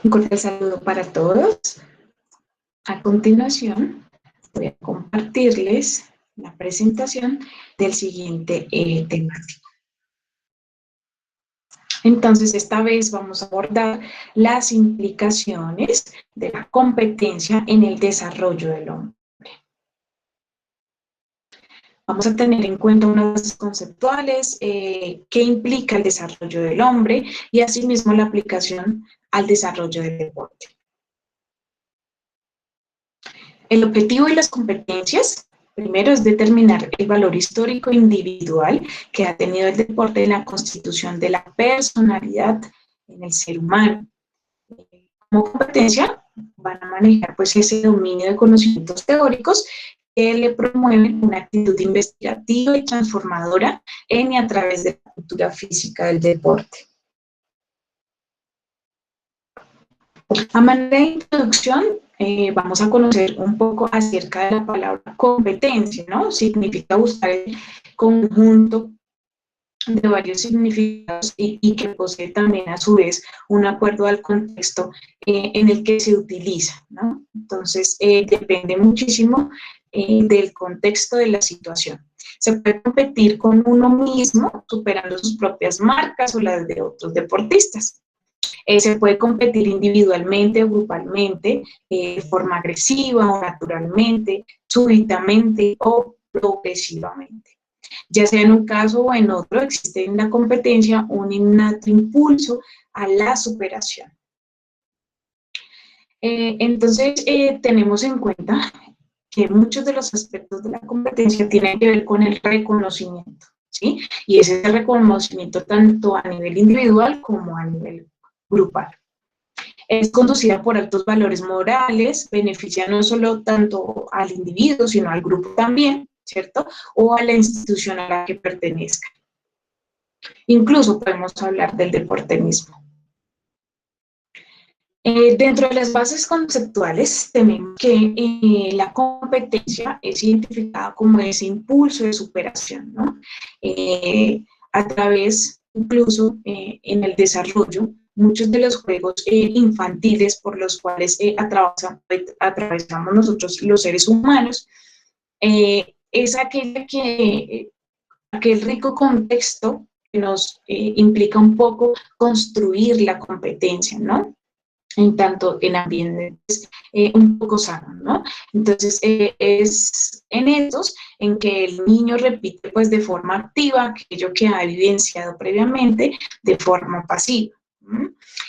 Un cordial saludo para todos. A continuación, voy a compartirles la presentación del siguiente eje temático. Entonces, esta vez vamos a abordar las implicaciones de la competencia en el desarrollo del hombre. Vamos a tener en cuenta unas bases conceptuales, qué implica el desarrollo del hombre y asimismo la aplicación al desarrollo del deporte. El objetivo y las competencias, primero, es determinar el valor histórico individual que ha tenido el deporte en la constitución de la personalidad en el ser humano. Como competencia, van a manejar pues ese dominio de conocimientos teóricos que le promueven una actitud investigativa y transformadora en y a través de la cultura física del deporte. A manera de introducción, vamos a conocer un poco acerca de la palabra competencia, ¿no? Significa buscar el conjunto de varios significados y que posee también a su vez un acuerdo al contexto en el que se utiliza, ¿no? Entonces, depende muchísimo del contexto de la situación. Se puede competir con uno mismo, superando sus propias marcas o las de otros deportistas. Se puede competir individualmente o grupalmente, de forma agresiva o naturalmente, súbitamente o progresivamente. Ya sea en un caso o en otro, existe en la competencia un innato impulso a la superación. Entonces, tenemos en cuenta que muchos de los aspectos de la competencia tienen que ver con el reconocimiento, ¿sí? Y ese reconocimiento tanto a nivel individual como a nivel grupal. Es conducida por altos valores morales, beneficia no solo tanto al individuo, sino al grupo también, ¿cierto? O a la institución a la que pertenezca. Incluso podemos hablar del deporte mismo. Dentro de las bases conceptuales tenemos que la competencia es identificada como ese impulso de superación, ¿no? A través, incluso en el muchos de los juegos infantiles por los cuales atravesamos nosotros los seres humanos, es aquel rico contexto que nos implica un poco construir la competencia, ¿no? En tanto en ambientes un poco sanos, ¿no? Entonces, es en estos en que el niño repite pues de forma activa aquello que ha evidenciado previamente de forma pasiva.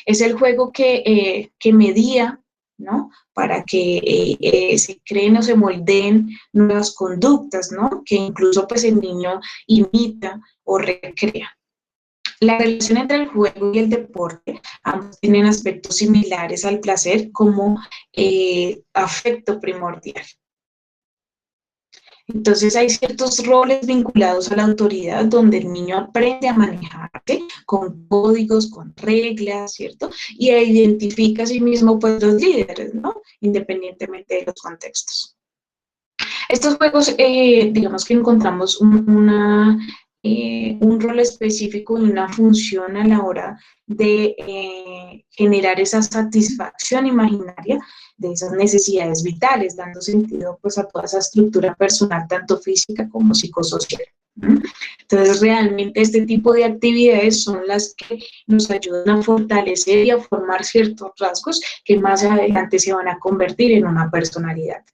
Es el juego que medía, ¿no? Para que se creen o se moldeen nuevas conductas, ¿no? Que incluso pues el niño imita o recrea. La relación entre el juego y el deporte, ambos tienen aspectos similares al placer como afecto primordial. Entonces hay ciertos roles vinculados a la autoridad donde el niño aprende a manejarse con códigos, con reglas, ¿cierto? Y identifica a sí mismo pues los líderes, ¿no? Independientemente de los contextos. Estos juegos, digamos que encontramos un rol específico y una función a la hora de generar esa satisfacción imaginaria de esas necesidades vitales, dando sentido pues a toda esa estructura personal, tanto física como psicosocial. Entonces, realmente este tipo de actividades son las que nos ayudan a fortalecer y a formar ciertos rasgos que más adelante se van a convertir en una personalidad.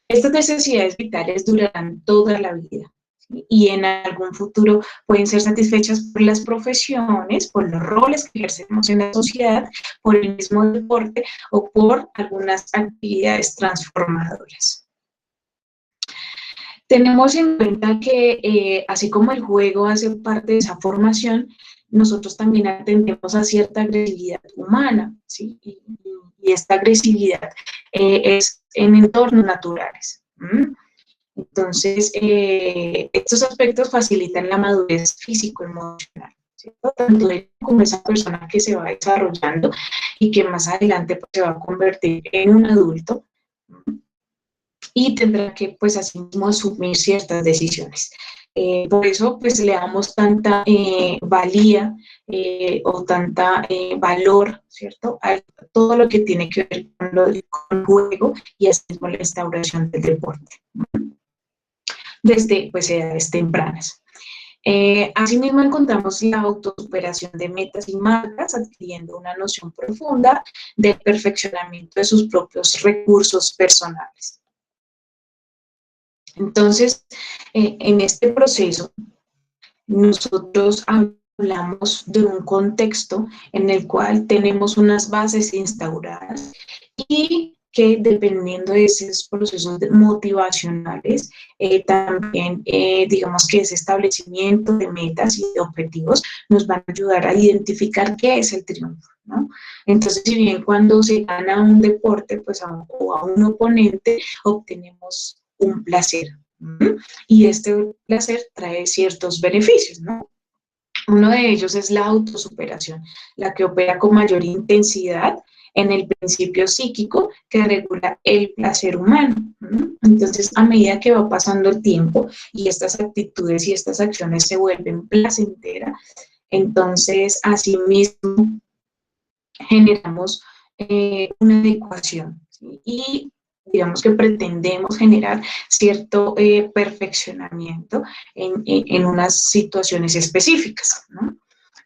Estas necesidades vitales durarán toda la vida, ¿sí? Y en algún futuro pueden ser satisfechas por las profesiones, por los roles que ejercemos en la sociedad, por el mismo deporte o por algunas actividades transformadoras. Tenemos en cuenta que así como el juego hace parte de esa formación, nosotros también atendemos a cierta agresividad humana, ¿sí? Y esta agresividad es en entornos naturales. Entonces, estos aspectos facilitan la madurez físico-emocional, ¿cierto? Tanto de como esa persona que se va desarrollando y que más adelante pues, se va a convertir en un adulto y tendrá que, pues, asimismo asumir ciertas decisiones. Por eso, pues, le damos tanta valía o tanta valor, ¿cierto?, a todo lo que tiene que ver con el juego y así con la instauración del deporte, desde, pues, edades tempranas. Asimismo, encontramos la autosuperación de metas y marcas, adquiriendo una noción profunda del perfeccionamiento de sus propios recursos personales. Entonces, en este proceso, nosotros hablamos de un contexto en el cual tenemos unas bases instauradas y que dependiendo de esos procesos motivacionales, también digamos que ese establecimiento de metas y de objetivos nos van a ayudar a identificar qué es el triunfo, ¿no? Entonces, si bien cuando se gana un deporte, pues o a un oponente, obtenemos un placer, ¿no? Y este placer trae ciertos beneficios, ¿no? Uno de ellos es la autosuperación, la que opera con mayor intensidad en el principio psíquico que regula el placer humano, ¿no? Entonces, a medida que va pasando el tiempo y estas actitudes y estas acciones se vuelven placenteras, entonces, asimismo, generamos una adecuación, ¿sí? Y digamos que pretendemos generar cierto perfeccionamiento en unas situaciones específicas, ¿no?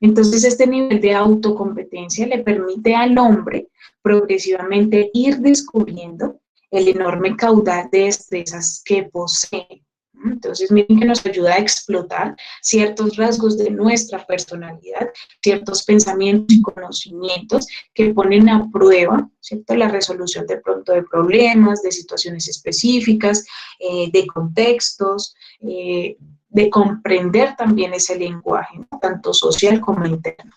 Entonces, este nivel de autocompetencia le permite al hombre progresivamente ir descubriendo el enorme caudal de destrezas que posee. Entonces, miren que nos ayuda a explotar ciertos rasgos de nuestra personalidad, ciertos pensamientos y conocimientos que ponen a prueba, ¿cierto?, la resolución de pronto de problemas, de situaciones específicas, de contextos, de comprender también ese lenguaje, ¿no?, tanto social como interno.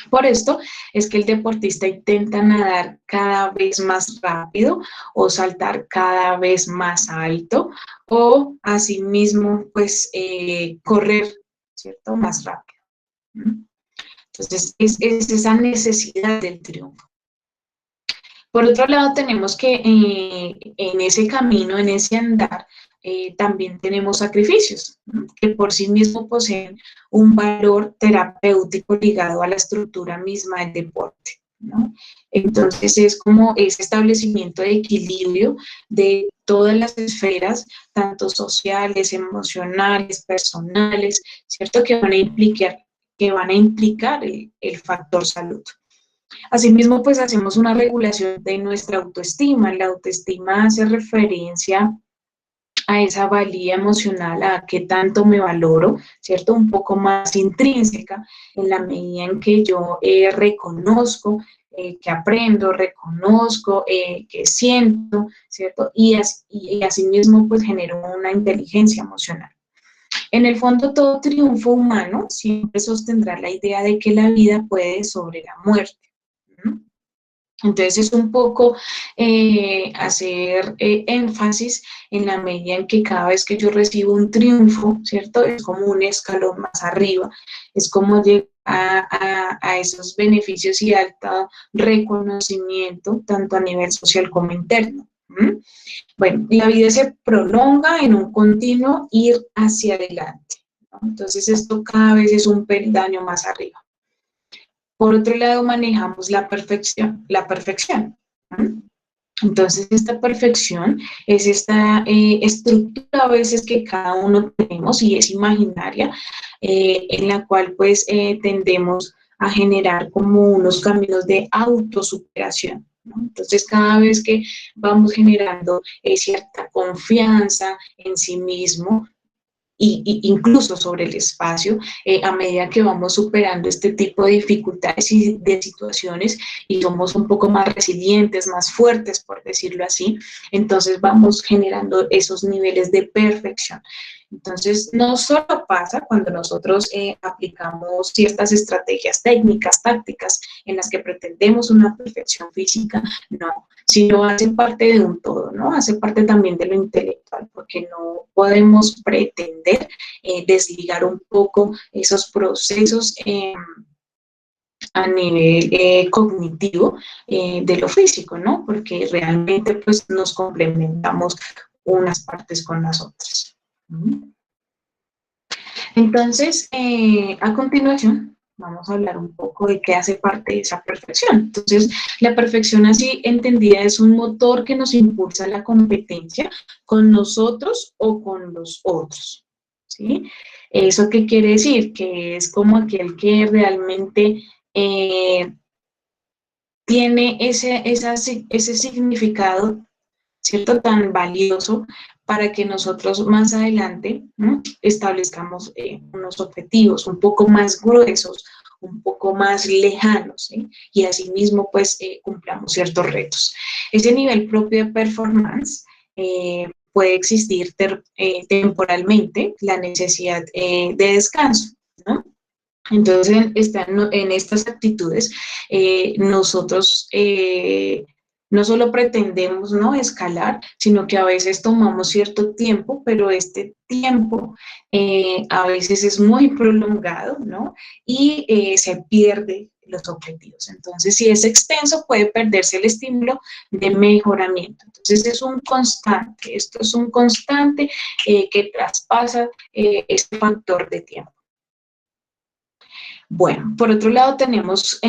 Por esto es que el deportista intenta nadar cada vez más rápido o saltar cada vez más alto o asimismo pues correr, ¿cierto?, más rápido. Entonces es esa necesidad del triunfo. Por otro lado, tenemos que en ese camino, en ese andar, también tenemos sacrificios, ¿no?, que por sí mismos poseen un valor terapéutico ligado a la estructura misma del deporte, ¿no? Entonces, es como ese establecimiento de equilibrio de todas las esferas, tanto sociales, emocionales, personales, ¿cierto?, que van a implicar el factor salud. Asimismo, pues hacemos una regulación de nuestra autoestima. La autoestima hace referencia a esa valía emocional, a qué tanto me valoro, ¿cierto? Un poco más intrínseca, en la medida en que yo reconozco que aprendo, reconozco que siento, ¿cierto? Y asimismo, pues genero una inteligencia emocional. En el fondo, todo triunfo humano siempre sostendrá la idea de que la vida puede sobre la muerte. Entonces es un poco hacer énfasis en la medida en que cada vez que yo recibo un triunfo, ¿cierto?, es como un escalón más arriba, es como llegar a esos beneficios y alto reconocimiento, tanto a nivel social como interno. Bueno, la vida se prolonga en un continuo ir hacia adelante, ¿no? Entonces esto cada vez es un peldaño más arriba. Por otro lado, manejamos la perfección, la perfección. Entonces, esta perfección es esta estructura a veces que cada uno tenemos y es imaginaria, en la cual pues tendemos a generar como unos caminos de autosuperación, ¿no? Entonces, cada vez que vamos generando cierta confianza en sí mismo, incluso sobre el espacio, a medida que vamos superando este tipo de dificultades y de situaciones y somos un poco más resilientes, más fuertes, por decirlo así, entonces vamos generando esos niveles de perfección. Entonces, no solo pasa cuando nosotros aplicamos ciertas estrategias técnicas, tácticas, en las que pretendemos una perfección física, no, sino hace parte de un todo, ¿no? Hace parte también de lo intelectual, porque no podemos pretender desligar un poco esos procesos a nivel cognitivo de lo físico, ¿no? Porque realmente pues nos complementamos unas partes con las otras. Entonces, a continuación, vamos a hablar un poco de qué hace parte de esa perfección. Entonces, la perfección así entendida es un motor que nos impulsa a la competencia con nosotros o con los otros, ¿sí? ¿Eso qué quiere decir? Que es como aquel que realmente tiene ese significado, ¿cierto? Tan valioso para que nosotros más adelante, ¿no?, establezcamos unos objetivos un poco más gruesos, un poco más lejanos, ¿sí? Y asimismo, pues, cumplamos ciertos retos. Ese nivel propio de performance puede existir temporalmente la necesidad de descanso, ¿no? Entonces, en estas actitudes, nosotros no solo pretendemos, ¿no?, escalar, sino que a veces tomamos cierto tiempo, pero este tiempo a veces es muy prolongado, ¿no? Y se pierde los objetivos. Entonces, si es extenso, puede perderse el estímulo de mejoramiento. Entonces, es un constante, esto es un constante que traspasa este factor de tiempo. Bueno, por otro lado tenemos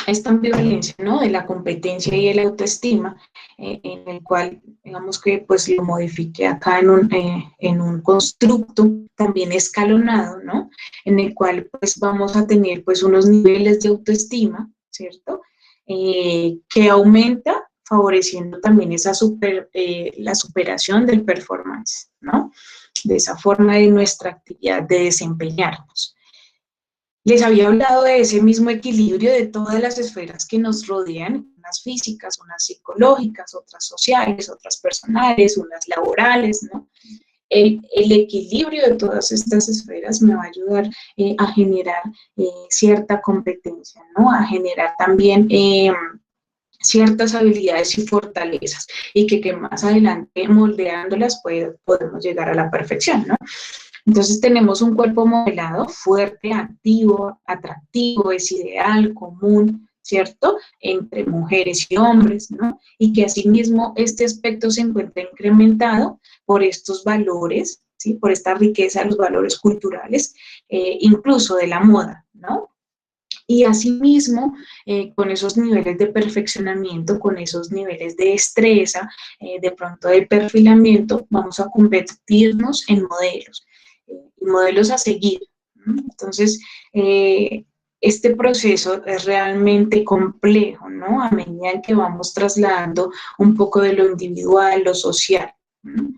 esta ambivalencia, ¿no?, de la competencia y el autoestima, en el cual, digamos que pues lo modifique acá en un constructo también escalonado, ¿no?, en el cual pues vamos a tener pues unos niveles de autoestima, ¿cierto?, que aumenta favoreciendo también la superación del performance, ¿no?, de esa forma de nuestra actividad de desempeñarnos. Les había hablado de ese mismo equilibrio de todas las esferas que nos rodean, unas físicas, unas psicológicas, otras sociales, otras personales, unas laborales, ¿no? El equilibrio de todas estas esferas me va a ayudar a generar cierta competencia, ¿no? A generar también ciertas habilidades y fortalezas y que más adelante moldeándolas podemos llegar a la perfección, ¿no? Entonces tenemos un cuerpo modelado fuerte, activo, atractivo, es ideal, común, ¿cierto?, entre mujeres y hombres, ¿no? Y que asimismo este aspecto se encuentra incrementado por estos valores, ¿sí?, por esta riqueza de los valores culturales, incluso de la moda, ¿no? Y asimismo, con esos niveles de perfeccionamiento, con esos niveles de destreza, de pronto de perfilamiento, vamos a convertirnos en modelos, modelos a seguir, ¿no? Entonces, este proceso es realmente complejo, ¿no?, a medida en que vamos trasladando un poco de lo individual, lo social, ¿no?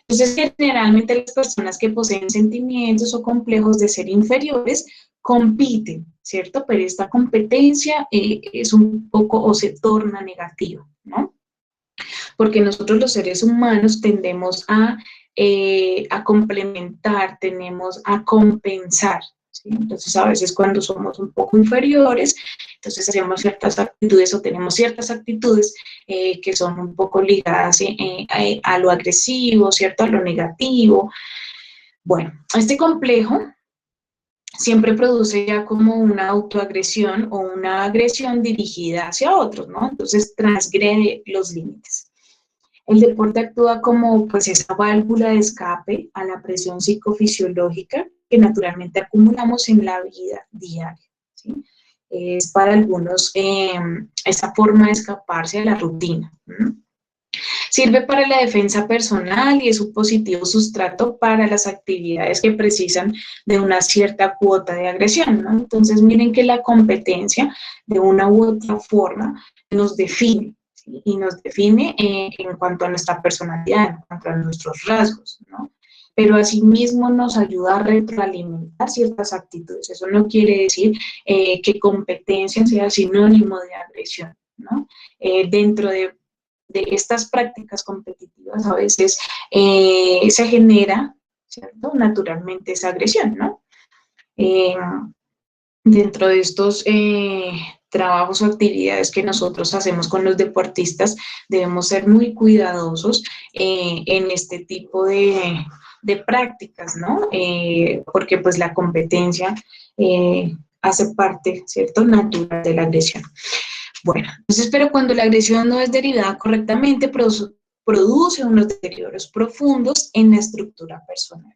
Entonces, generalmente las personas que poseen sentimientos o complejos de ser inferiores compiten, ¿cierto? Pero esta competencia es un poco o se torna negativa, ¿no? Porque nosotros los seres humanos tendemos a complementar, tenemos a compensar, ¿sí? Entonces, a veces cuando somos un poco inferiores, entonces hacemos ciertas actitudes o tenemos ciertas actitudes que son un poco ligadas a lo agresivo, ¿cierto?, a lo negativo. Bueno, este complejo siempre produce ya como una autoagresión o una agresión dirigida hacia otros, ¿no? Entonces transgrede los límites. El deporte actúa como pues esa válvula de escape a la presión psicofisiológica que naturalmente acumulamos en la vida diaria, ¿sí? Es para algunos esa forma de escaparse a la rutina, ¿no? Sirve para la defensa personal y es un positivo sustrato para las actividades que precisan de una cierta cuota de agresión, ¿no? Entonces, miren que la competencia, de una u otra forma, nos define, ¿sí?, y nos define en cuanto a nuestra personalidad, en cuanto a nuestros rasgos, ¿no? Pero asimismo nos ayuda a retroalimentar ciertas actitudes. Eso no quiere decir que competencia sea sinónimo de agresión, ¿no? Dentro de estas prácticas competitivas a veces se genera, ¿cierto?, naturalmente esa agresión, ¿no? Eh, Dentro de estos trabajos o actividades que nosotros hacemos con los deportistas, debemos ser muy cuidadosos en este tipo de prácticas, ¿no? Porque pues la competencia hace parte, ¿cierto?, natural de la agresión. Bueno, entonces, pero cuando la agresión no es derivada correctamente, produce unos deterioros profundos en la estructura personal,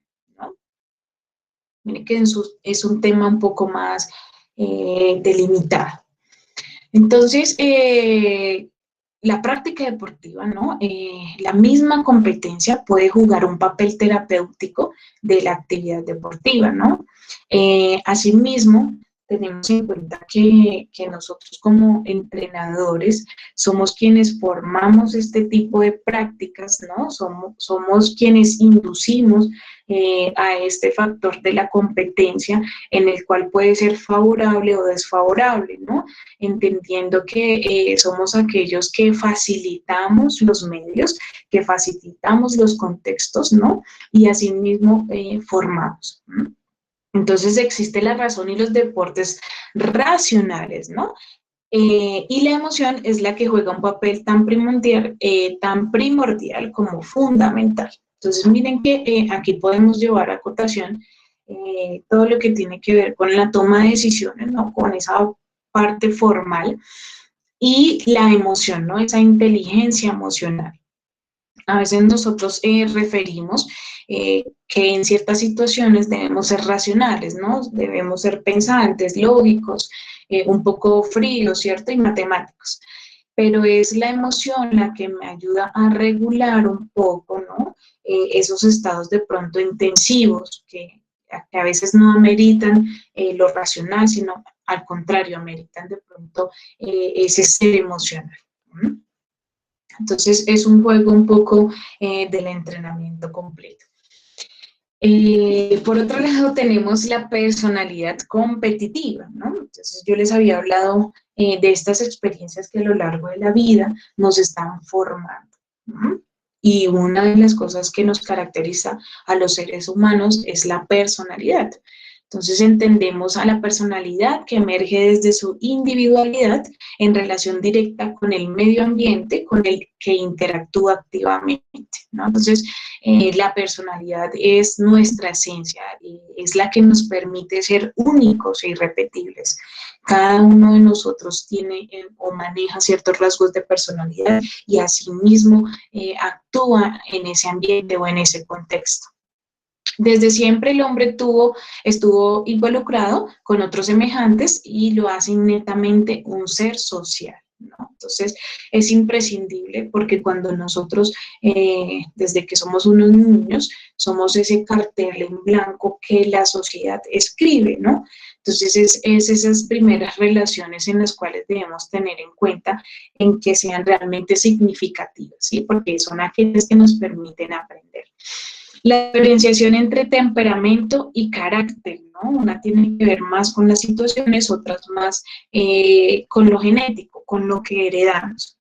Mire que es un tema un poco más delimitado. Entonces, la práctica deportiva, ¿no? La misma competencia puede jugar un papel terapéutico de la actividad deportiva, ¿no? Asimismo, tenemos en cuenta que nosotros como entrenadores somos quienes formamos este tipo de prácticas, ¿no? Somos quienes inducimos a este factor de la competencia en el cual puede ser favorable o desfavorable, ¿no? Entendiendo que somos aquellos que facilitamos los medios, que facilitamos los contextos, ¿no? Y asimismo formamos. ¿No? Entonces existe la razón y los deportes racionales, ¿no? Y la emoción es la que juega un papel tan primordial como fundamental. Entonces miren que aquí podemos llevar a cotación todo lo que tiene que ver con la toma de decisiones, ¿no? Con esa parte formal y la emoción, ¿no? Esa inteligencia emocional. A veces nosotros referimos que en ciertas situaciones debemos ser racionales, ¿no? Debemos ser pensantes, lógicos, un poco fríos, ¿cierto? Y matemáticos. Pero es la emoción la que me ayuda a regular un poco, ¿no? Esos estados de pronto intensivos que a veces no ameritan lo racional, sino al contrario, ameritan de pronto ese ser emocional. ¿Mm? Entonces es un juego un poco del entrenamiento completo. Por otro lado tenemos la personalidad competitiva, ¿no? Entonces yo les había hablado de estas experiencias que a lo largo de la vida nos están formando, ¿no? Y una de las cosas que nos caracteriza a los seres humanos es la personalidad. Entonces entendemos a la personalidad que emerge desde su individualidad en relación directa con el medio ambiente con el que interactúa activamente, ¿no? Entonces, la personalidad es nuestra esencia, es la que nos permite ser únicos e irrepetibles. Cada uno de nosotros tiene o maneja ciertos rasgos de personalidad y asimismo actúa en ese ambiente o en ese contexto. Desde siempre el hombre estuvo involucrado con otros semejantes y lo hace netamente un ser social, ¿no? Entonces es imprescindible porque cuando nosotros, desde que somos unos niños, somos ese cartel en blanco que la sociedad escribe, ¿no? Entonces es esas primeras relaciones en las cuales debemos tener en cuenta en que sean realmente significativas, ¿sí? Porque son aquellas que nos permiten aprender. La diferenciación entre temperamento y carácter, ¿no? Una tiene que ver más con las situaciones, otras más con lo genético, con lo que heredamos.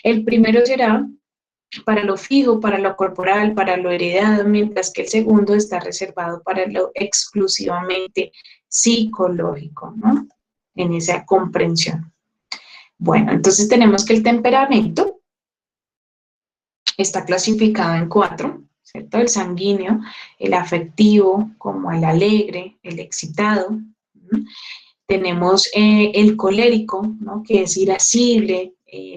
El primero será para lo fijo, para lo corporal, para lo heredado, mientras que el segundo está reservado para lo exclusivamente psicológico, ¿no? En esa comprensión. Bueno, entonces tenemos que el temperamento está clasificado en 4, ¿cierto? El sanguíneo, el afectivo, como el alegre, el excitado. ¿No? Tenemos el colérico, ¿no? Que es irascible,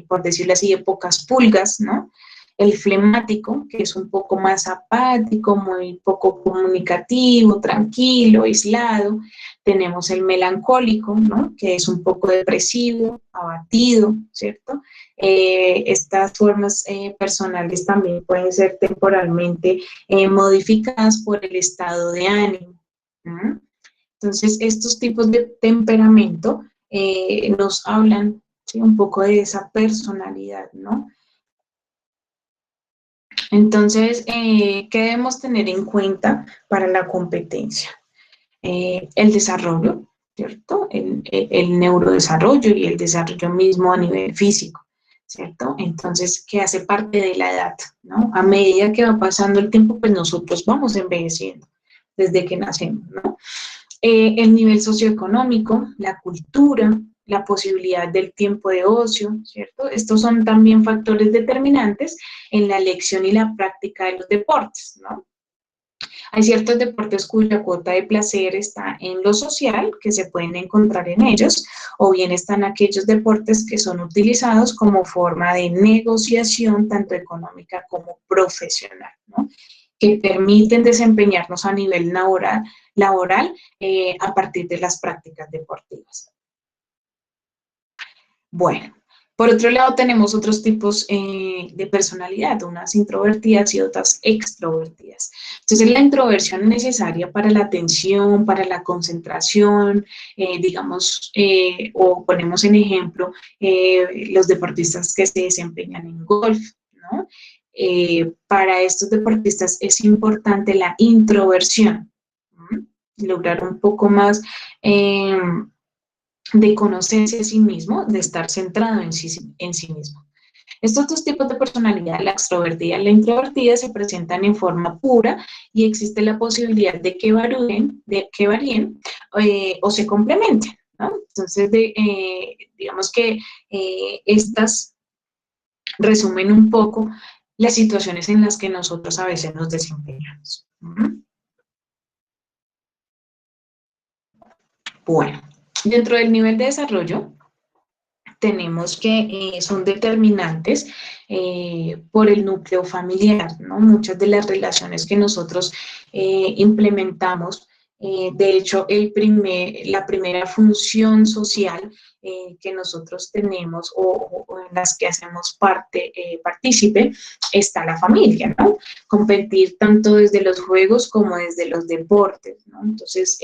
por decirlo así, de pocas pulgas, ¿no? El flemático, que es un poco más apático, muy poco comunicativo, tranquilo, aislado. Tenemos el melancólico, ¿no? Que es un poco depresivo, abatido, ¿cierto? Estas formas personales también pueden ser temporalmente modificadas por el estado de ánimo. ¿No? Entonces, estos tipos de temperamento nos hablan, ¿sí? Un poco de esa personalidad, ¿no? Entonces, ¿qué debemos tener en cuenta para la competencia? El desarrollo, ¿cierto? El neurodesarrollo y el desarrollo mismo a nivel físico, ¿cierto? Entonces, que hace parte de la edad, ¿no? A medida que va pasando el tiempo, pues nosotros vamos envejeciendo desde que nacemos, ¿no? El nivel socioeconómico, la cultura, la posibilidad del tiempo de ocio, ¿cierto? Estos son también factores determinantes en la elección y la práctica de los deportes, ¿no? Hay ciertos deportes cuya cuota de placer está en lo social, que se pueden encontrar en ellos, o bien están aquellos deportes que son utilizados como forma de negociación tanto económica como profesional, ¿no? que permiten desempeñarnos a nivel laboral a partir de las prácticas deportivas. Bueno, por otro lado tenemos otros tipos de personalidad, unas introvertidas y otras extrovertidas. Entonces la introversión es necesaria para la atención, para la concentración, digamos, o ponemos en ejemplo los deportistas que se desempeñan en golf, ¿no? Para estos deportistas es importante la introversión, ¿no? Lograr un poco más de conocerse a sí mismo, de estar centrado en sí mismo. Estos dos tipos de personalidad, la extrovertida y la introvertida, se presentan en forma pura y existe la posibilidad de que varíen o se complementen, ¿no? Entonces, digamos que estas resumen un poco las situaciones en las que nosotros a veces nos desempeñamos. Bueno, dentro del nivel de desarrollo, tenemos que son determinantes por el núcleo familiar, ¿no? Muchas de las relaciones que nosotros implementamos, de hecho, la primera función social que nosotros tenemos o en las que hacemos partícipe, está la familia, ¿no? Competir tanto desde los juegos como desde los deportes, ¿no? Entonces,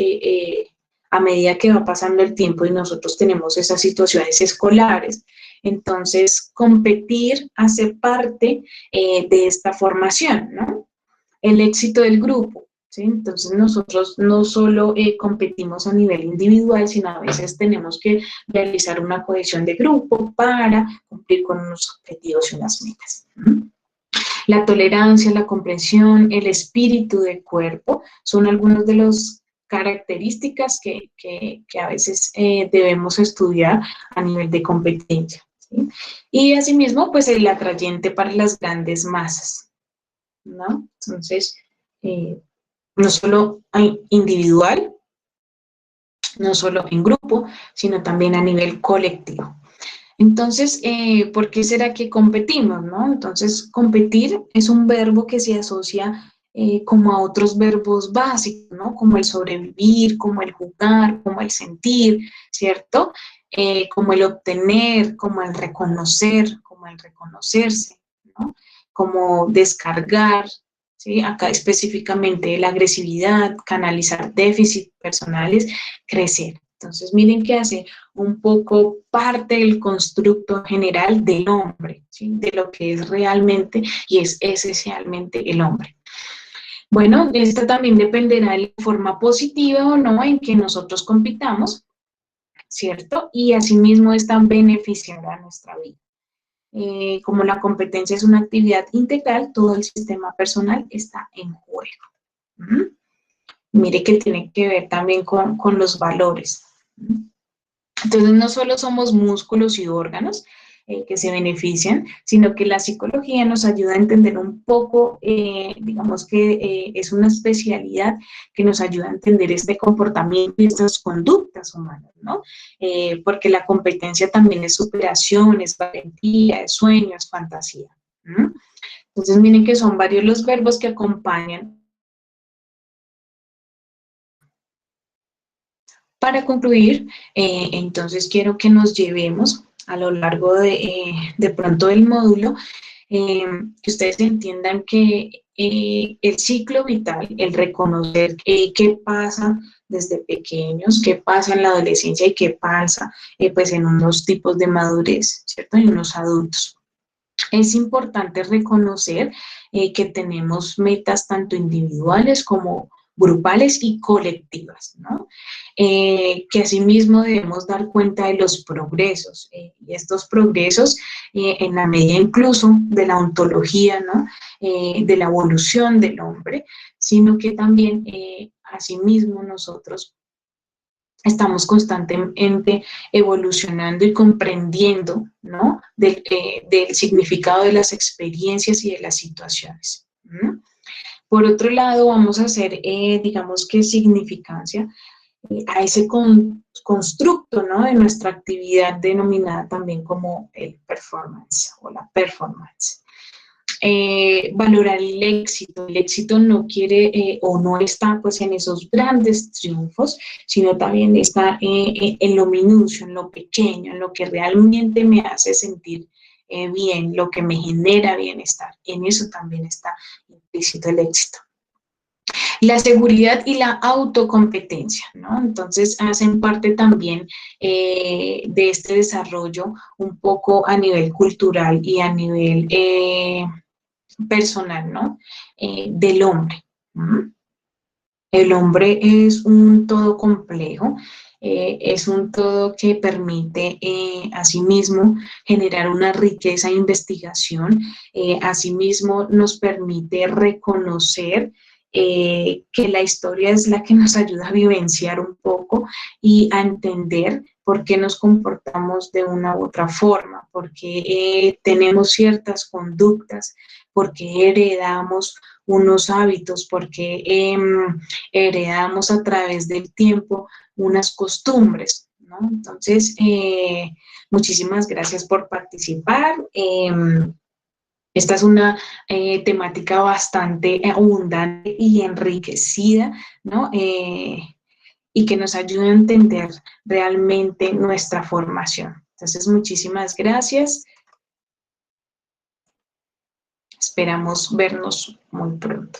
a medida que va pasando el tiempo y nosotros tenemos esas situaciones escolares, entonces competir hace parte de esta formación, ¿no? El éxito del grupo, ¿sí? Entonces nosotros no solo competimos a nivel individual, sino a veces tenemos que realizar una cohesión de grupo para cumplir con unos objetivos y unas metas. La tolerancia, la comprensión, el espíritu de cuerpo son algunos de los características que a veces debemos estudiar a nivel de competencia, ¿sí? Y asimismo, pues el atrayente para las grandes masas, ¿no? Entonces, no solo individual, no solo en grupo, sino también a nivel colectivo. Entonces, ¿por qué será que competimos, no? Entonces, competir es un verbo que se asocia como a otros verbos básicos, ¿no? Como el sobrevivir, como el jugar, como el sentir, ¿cierto? Como el obtener, como el reconocer, como el reconocerse, ¿no? Como descargar, ¿sí? Acá específicamente la agresividad, canalizar déficits personales, crecer. Entonces, miren qué hace un poco parte del constructo general del hombre, ¿sí? De lo que es realmente y es esencialmente el hombre. Bueno, esto también dependerá de la forma positiva o no en que nosotros compitamos, ¿cierto? Y asimismo esta beneficiará a nuestra vida. Como la competencia es una actividad integral, todo el sistema personal está en juego. Mire que tiene que ver también con los valores. Entonces, no solo somos músculos y órganos que se benefician, sino que la psicología nos ayuda a entender un poco, digamos que es una especialidad que nos ayuda a entender este comportamiento y estas conductas humanas, ¿no? Porque la competencia también es superación, es valentía, es sueño, es fantasía. Entonces, miren que son varios los verbos que acompañan. Para concluir, entonces quiero que nos llevemos a lo largo de pronto del módulo, que ustedes entiendan que el ciclo vital, el reconocer qué pasa desde pequeños, qué pasa en la adolescencia y qué pasa pues en unos tipos de madurez, ¿cierto? En unos adultos. Es importante reconocer que tenemos metas tanto individuales como grupales y colectivas, ¿no? Que asimismo debemos dar cuenta de los progresos, y estos progresos en la medida incluso de la ontología, ¿no? De la evolución del hombre, sino que también asimismo nosotros estamos constantemente evolucionando y comprendiendo, ¿no? Del significado de las experiencias y de las situaciones. Por otro lado, vamos a hacer, digamos que significancia a ese constructo, ¿no? De nuestra actividad denominada también como el performance o la performance. Valorar el éxito. El éxito no quiere o no está pues en esos grandes triunfos, sino también está en lo minucio, en lo pequeño, en lo que realmente me hace sentir bien, lo que me genera bienestar. En eso también está implícito el éxito. La seguridad y la autocompetencia, ¿no? Entonces hacen parte también de este desarrollo un poco a nivel cultural y a nivel personal, ¿no? Del hombre. ¿Mm? El hombre es un todo complejo, es un todo que permite asimismo generar una riqueza de investigación, asimismo nos permite reconocer que la historia es la que nos ayuda a vivenciar un poco y a entender por qué nos comportamos de una u otra forma, por qué tenemos ciertas conductas, por qué heredamos unos hábitos, porque heredamos a través del tiempo unas costumbres, ¿no? Entonces, muchísimas gracias por participar. Esta es una temática bastante abundante y enriquecida, ¿no? Y que nos ayuda a entender realmente nuestra formación. Entonces, muchísimas gracias. Esperamos vernos muy pronto.